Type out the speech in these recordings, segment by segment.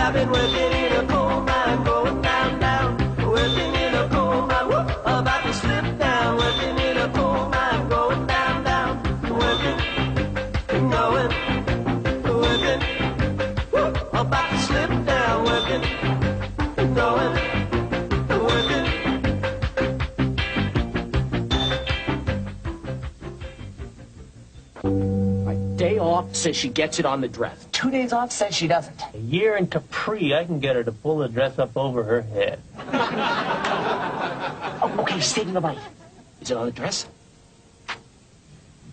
I've been working in a coal mine, going down, down. Working in a coal mine, whoop, about to slip down. Working in a coal mine, going down, down. Working, going, working, whoop, about to slip down. Working, going, working. Day off says she gets it on the dress. 2 days off says she doesn't. A year in Capri, I can get her to pull the dress up over her head. Oh, okay, she's taking a bite. Is it on the dress?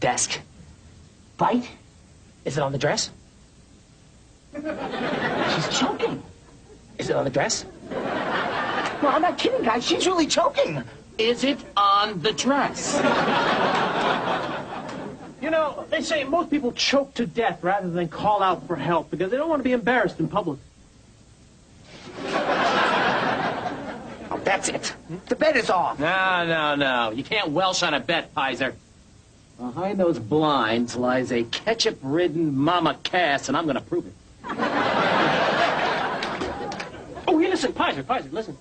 Desk. Bite? Is it on the dress? She's choking. Is it on the dress? No, I'm not kidding, guys. She's really choking. Is it on the dress? You know, they say most people choke to death rather than call out for help because they don't want to be embarrassed in public. Oh, that's it. The bet is off. No. You can't Welsh on a bet, Pizer. Behind those blinds lies a ketchup-ridden Mama Cass, and I'm going to prove it. Oh, hey, listen, Pizer, listen.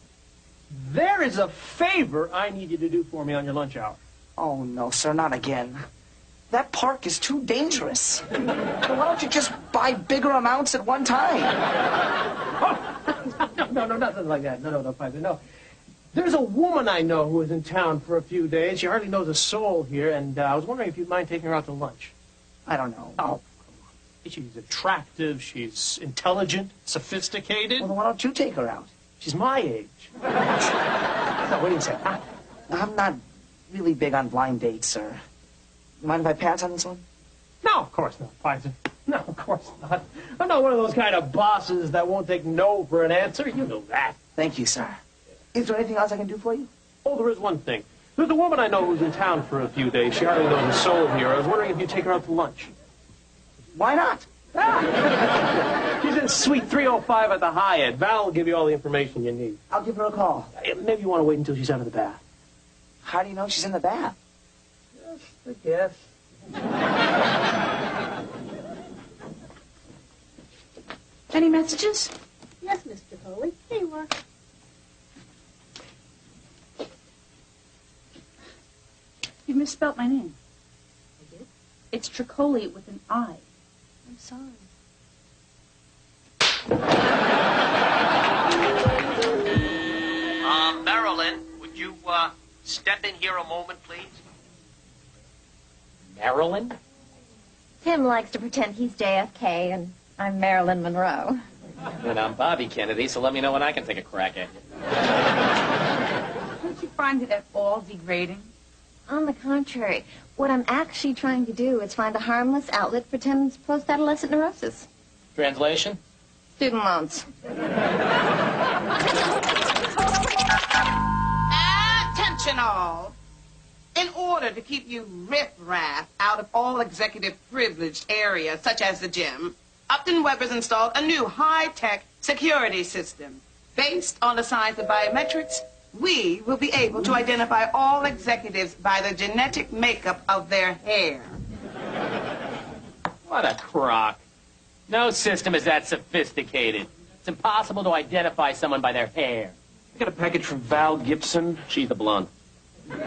There is a favor I need you to do for me on your lunch hour. Oh, no, sir, not again. That park is too dangerous. So why don't you just buy bigger amounts at one time? Oh, no, nothing like that. No, Pizer, no. There's a woman I know who is in town for a few days. She hardly knows a soul here, and I was wondering if you'd mind taking her out to lunch. I don't know. Oh, she's attractive, she's intelligent, sophisticated. Well, then why don't you take her out? She's my age. No, what do you say, huh? I'm not really big on blind dates, sir. You mind if I pass on this one? No, of course not, Pizer. No, of course not. I'm not one of those kind of bosses that won't take no for an answer. You know that. Thank you, sir. Is there anything else I can do for you? Oh, there is one thing. There's a woman I know who's in town for a few days. She hardly knows a soul here. I was wondering if you'd take her out to lunch. Why not? She's in suite 305 at the Hyatt. Val will give you all the information you need. I'll give her a call. Maybe you want to wait until she's out of the bath. How do you know she's in the bath? I guess. Any messages? Yes, Mr. Foley. Here you are. You misspelled my name. I did? It's Tricoli with an I. I'm sorry. Marilyn, would you, step in here a moment, please? Marilyn? Tim likes to pretend he's JFK, and I'm Marilyn Monroe. And I'm Bobby Kennedy, so let me know when I can take a crack at you. Don't you find it at all degrading? On the contrary, what I'm actually trying to do is find a harmless outlet for Tim's post-adolescent neurosis. Translation? Student loans. Attention all. In order to keep you riff-raff out of all executive privileged areas, such as the gym, Upton Weber's installed a new high-tech security system. Based on the science of biometrics, we will be able to identify all executives by the genetic makeup of their hair. What a crock. No system is that sophisticated. It's impossible to identify someone by their hair. I got a package from Val Gibson. She's the blonde. Wait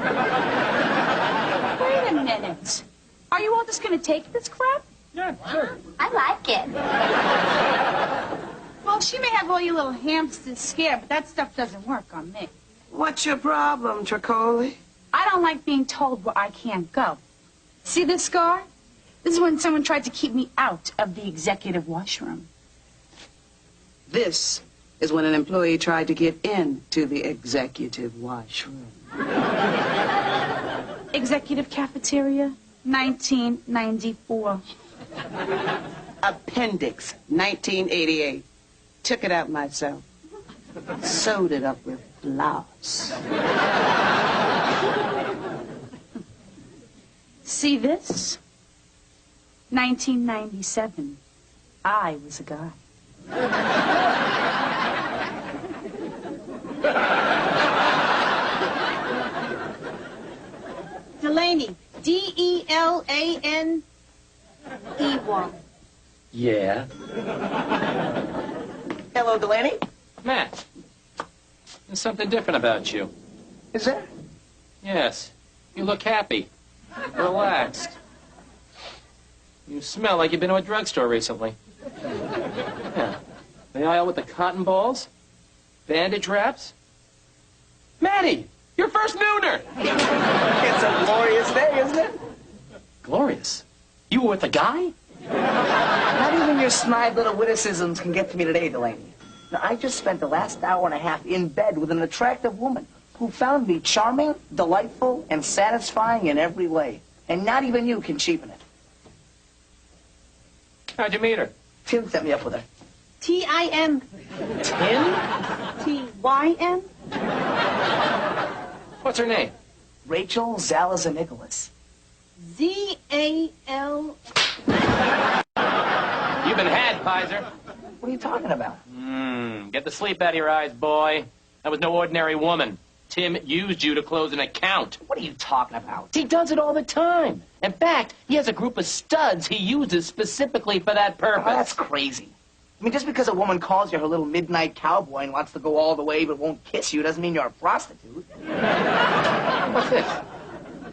a minute. Are you all just going to take this crap? Yeah, sure. I like it. Well, she may have all you little hamsters scared, but that stuff doesn't work on me. What's your problem, Tricoli? I don't like being told where I can't go. See this scar? This is when someone tried to keep me out of the executive washroom. This is when an employee tried to get into the executive washroom. Executive cafeteria, 1994. Appendix, 1988. Took it out myself. Sewed it up with blouse. See this? 1997. I was a guy. Delaney. D-E-L-A-N-E-Y. Yeah? Hello, Delaney. Matt, there's something different about you. Is there? Yes. You look happy. Relaxed. You smell like you've been to a drugstore recently. Yeah. The aisle with the cotton balls? Bandage wraps? Maddie! Your first nooner! It's a glorious day, isn't it? Glorious. You were with a guy? Not even your snide little witticisms can get to me today, Delaney. Now, I just spent the last hour and a half in bed with an attractive woman who found me charming, delightful, and satisfying in every way. And not even you can cheapen it. How'd you meet her? Tim set me up with her. T-I-M. Tim? T-Y-M. What's her name? Rachel Zalazar-Nicholas. Z-A-L. You've been had, Pizer. What are you talking about? Get the sleep out of your eyes, boy. That was no ordinary woman. Tim used you to close an account. What are you talking about? He does it all the time. In fact, he has a group of studs he uses specifically for that purpose. Oh, that's crazy. I mean, just because a woman calls you her little midnight cowboy and wants to go all the way but won't kiss you doesn't mean you're a prostitute. What's this?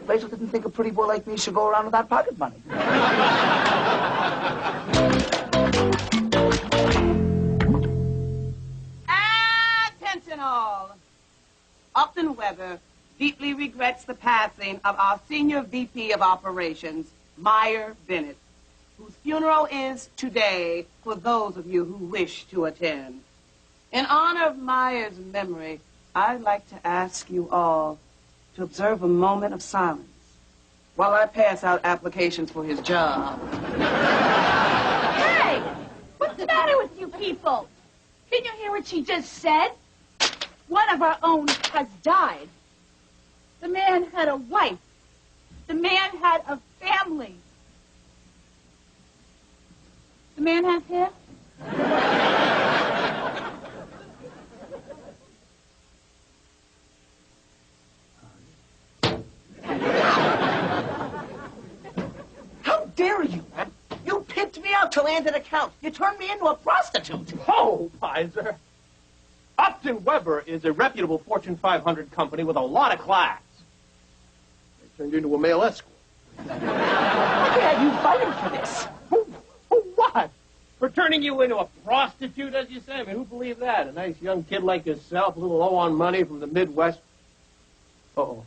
Rachel didn't think a pretty boy like me should go around without pocket money. Attention all. Upton Weber deeply regrets the passing of our senior VP of Operations, Meyer Bennett, whose funeral is today for those of you who wish to attend. In honor of Meyer's memory, I'd like to ask you all to observe a moment of silence while I pass out applications for his job. Hey! What's the matter with you people? Can you hear what she just said? One of our own has died. The man had a wife. The man had a family. The man has hair? How dare you? You pimped me out to land an account. You turned me into a prostitute. Oh, Pizer. Upton Weber is a reputable Fortune 500 company with a lot of class. They turned you into a male escort. Why are you fighting for this? For what? For turning you into a prostitute, as you say? I mean, who believed that? A nice young kid like yourself, a little low on money from the Midwest. Uh-oh.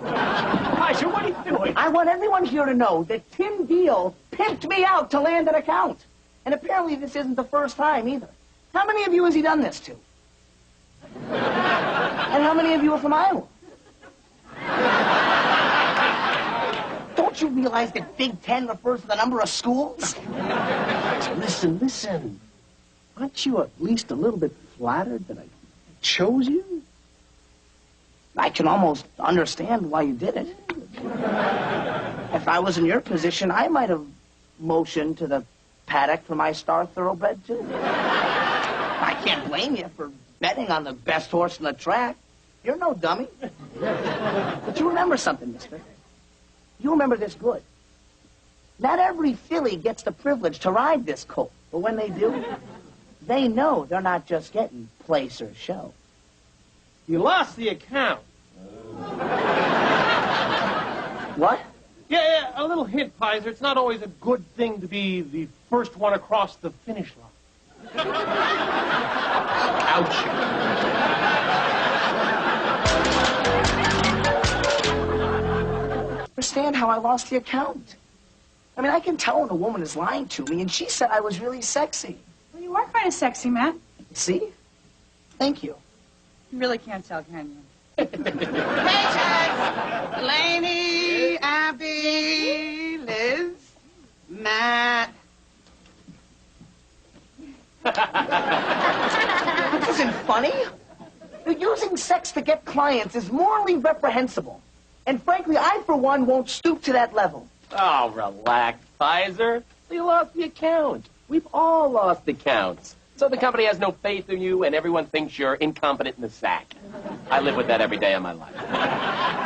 Pizer, what are you doing? I want everyone here to know that Tim Deal pimped me out to land an account. And apparently this isn't the first time either. How many of you has he done this to? And how many of you are from Iowa? Don't you realize that Big Ten refers to the number of schools? Listen. Aren't you at least a little bit flattered that I chose you? I can almost understand why you did it. If I was in your position, I might have motioned to the paddock for my star thoroughbred, too. I can't blame you for betting on the best horse in the track. You're no dummy. But you remember something, mister. You remember this good. Not every filly gets the privilege to ride this colt. But when they do, they know they're not just getting place or show. You lost the account. What? Yeah, a little hint, Pizer. It's not always a good thing to be the first one across the finish line. Ouch. Understand how I lost the account. I mean, I can tell when a woman is lying to me, and she said I was really sexy. Well, you are kind of sexy, Matt. See? Thank you. You really can't tell, can you? Patience! Delaney, Abby, Liz, Matt. This isn't funny. Using sex to get clients is morally reprehensible. And frankly, I, for one, won't stoop to that level. Oh, relax, Pizer. You lost the account. We've all lost accounts. So the company has no faith in you, and everyone thinks you're incompetent in the sack. I live with that every day of my life.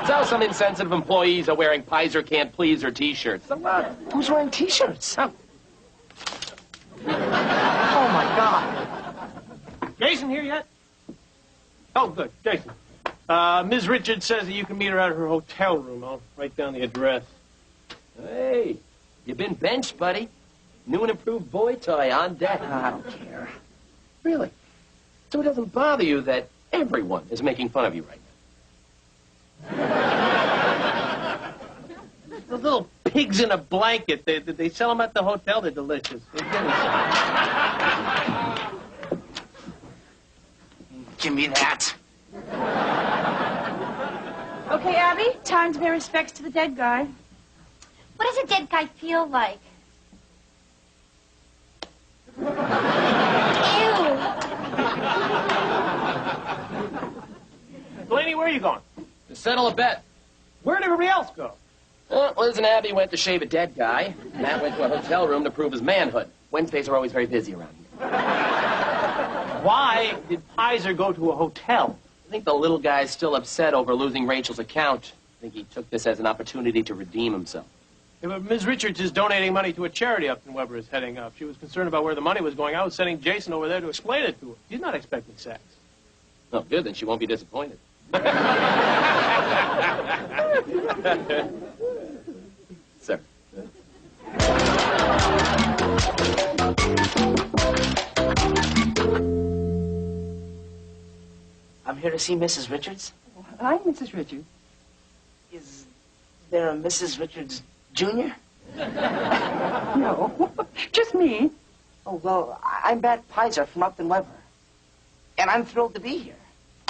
So some insensitive employees are wearing Pizer Can't Please Her T-shirts. So what? Who's wearing T-shirts? Oh. Oh, my God. Jason here yet? Oh, good. Jason. Ms. Richards says that you can meet her at her hotel room. I'll write down the address. Hey, you been benched, buddy. New and improved boy toy on deck. I don't care. Really? So it doesn't bother you that everyone is making fun of you right now? The little pigs in a blanket. They sell them at the hotel. They're delicious. Give me that. Okay, Abby, time to pay respects to the dead guy. What does a dead guy feel like? Ew. Delaney, where are you going? To settle a bet. Where'd everybody else go? Liz and Abby went to shave a dead guy. Matt went to a hotel room to prove his manhood. Wednesdays are always very busy around here. Why did Pizer go to a hotel? I think the little guy's still upset over losing Rachel's account. I think he took this as an opportunity to redeem himself. Yeah, but Ms. Richards is donating money to a charity Upton Weber is heading up. She was concerned about where the money was going. I was sending Jason over there to explain it to her. She's not expecting sex. Oh, good, then she won't be disappointed. Sir. I'm here to see Mrs. Richards. I'm Mrs. Richards. Is there a Mrs. Richards Jr.? No, just me. Oh, well, I'm Matt Pizer from Upton Weber. And I'm thrilled to be here.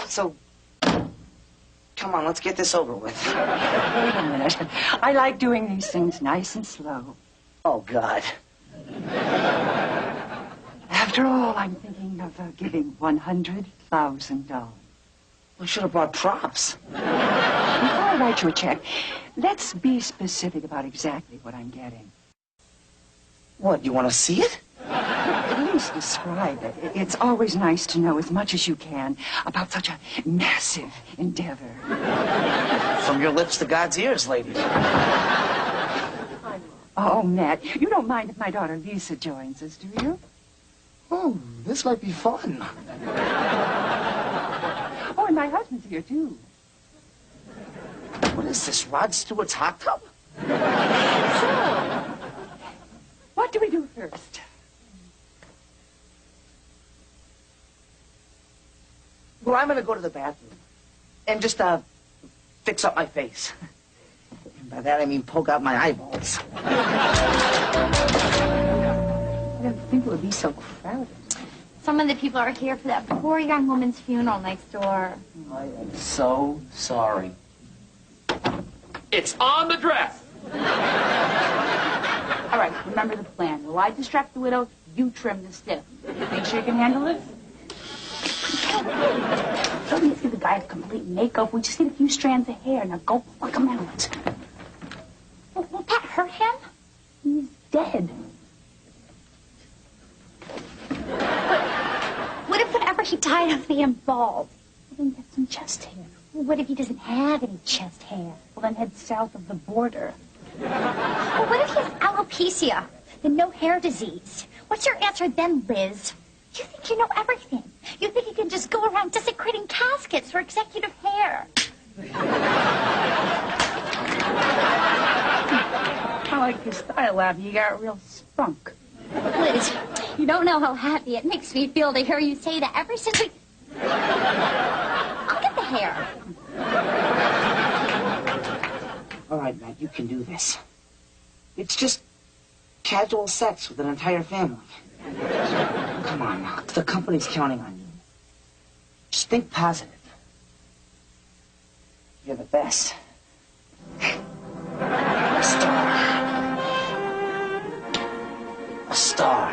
So, come on, let's get this over with. Wait a minute. I like doing these things nice and slow. Oh, God. After all, I'm thinking of giving $100,000. We should have brought props. Before I write you a check, let's be specific about exactly what I'm getting. What, you want to see it? Please describe it. It's always nice to know as much as you can about such a massive endeavor. From your lips to God's ears, lady. Oh, Matt, you don't mind if my daughter Lisa joins us, do you? Oh, this might be fun. Oh, and my husband's here, too. What is this, Rod Stewart's hot tub? So, what do we do first? Well, I'm going to go to the bathroom and just, fix up my face. And by that, I mean poke out my eyeballs. I don't think it would be so crowded. Some of the people are here for that poor young woman's funeral next door. I am so sorry. It's on the dress! All right, remember the plan. While I distract the widow, you trim the stiff. Make sure you can handle this. Don't need to give the guy a complete makeover. We just need a few strands of hair. Now go pluck them out. Won't that hurt him? He's dead. What if whenever he died of being bald? Well, then get some chest hair. What if he doesn't have any chest hair? Well, then head south of the border. Well, what if he has alopecia, the no hair disease? What's your answer then, Liz? You think you know everything. You think you can just go around desecrating caskets for executive hair. I like your style, Abby. You got real spunk. Liz, you don't know how happy it makes me feel to hear you say that ever since we... I'll get the hair. All right, Matt, you can do this. It's just casual sex with an entire family. Come on now, the company's counting on you. Just think positive. You're the best. A star. A star.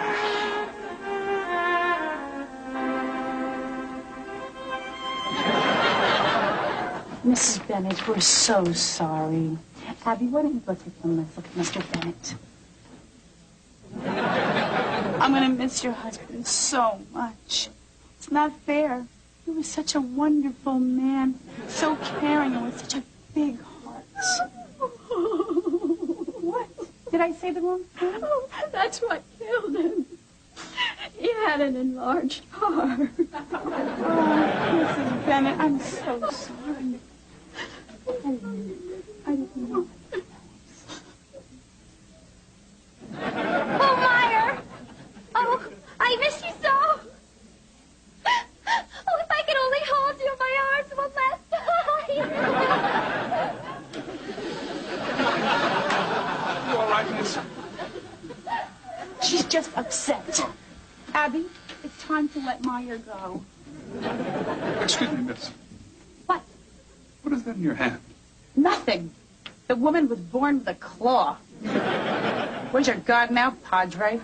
Mrs. Bennett, we're so sorry. Abby, why don't you go take one look at Mr. Bennett? I'm going to miss your husband so much. It's not fair. He was such a wonderful man, so caring and with such a big heart. What? Did I say the wrong thing? Oh, that's what killed him. He had an enlarged heart. Oh, Mrs. Bennett, I'm so sorry. I didn't know. Oh, Meyer! Oh, I miss you so! Oh, if I could only hold you in my arms one last time! You all right, miss? She's just upset. Abby, it's time to let Meyer go. Excuse me, miss. What? What is that in your hand? Nothing. The woman was born with a claw. Where's your guard now, Padre?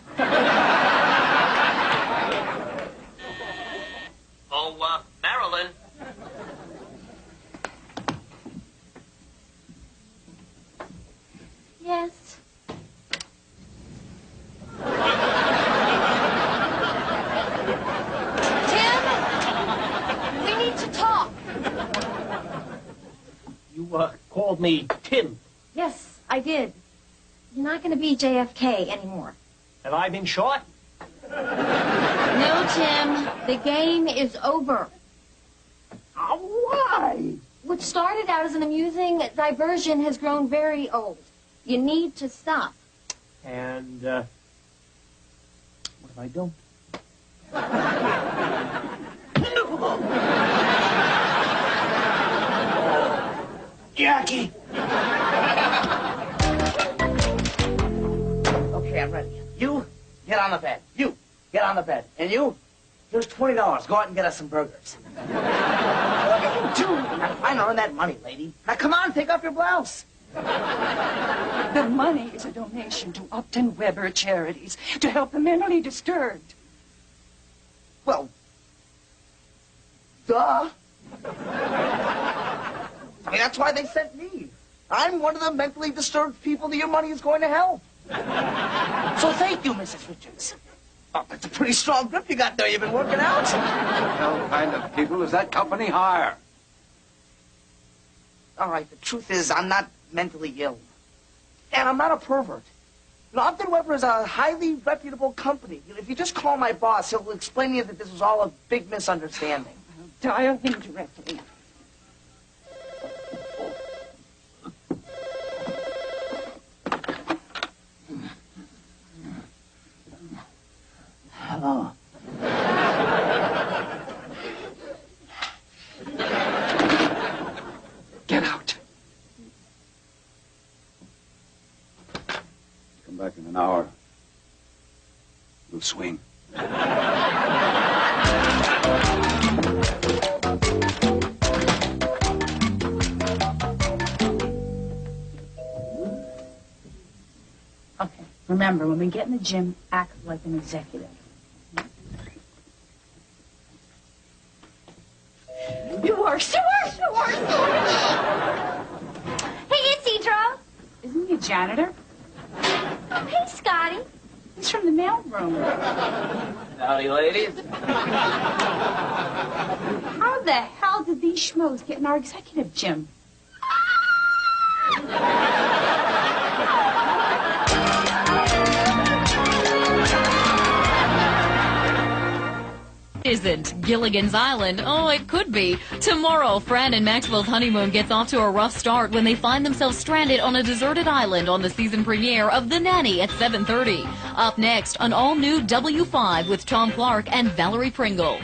Oh, Marilyn. Yes. Tim, we need to talk. You, called me Tim. Yes, I did. You're not going to be JFK anymore. Have I been shot? No, Tim. The game is over. Why? What started out as an amusing diversion has grown very old. You need to stop. And, what if I don't? Jackie! Okay, I'm ready. You, get on the bed. You, get on the bed. And you, here's $20. Go out and get us some burgers. Look at you, too. I'm trying to earn that money, lady. Now, come on, take off your blouse. The money is a donation to Upton Weber Charities to help the mentally disturbed. Well, duh. I mean, that's why they sent me. I'm one of the mentally disturbed people that your money is going to help. So thank you, Mrs. Richards. Oh, that's a pretty strong grip you got there. You've been working out. What kind of people does that company hire? All right, the truth is I'm not mentally ill. And I'm not a pervert. You know, Upton Weber is a highly reputable company. You know, if you just call my boss, he'll explain to you that this was all a big misunderstanding. Dial him directly. Hello. Get out. Come back in an hour. We'll swing. Okay, remember, when we get in the gym, act like an executive. You are sure. Hey, Isidro. Isn't he a janitor? Hey, Scotty. He's from the mailroom. Howdy, ladies. How the hell did these schmoes get in our executive gym? Isn't Gilligan's Island? Oh, it could be. Tomorrow, Fran and Maxwell's honeymoon gets off to a rough start when they find themselves stranded on a deserted island on the season premiere of The Nanny at 7:30. Up next, an all-new W5 with Tom Clark and Valerie Pringle.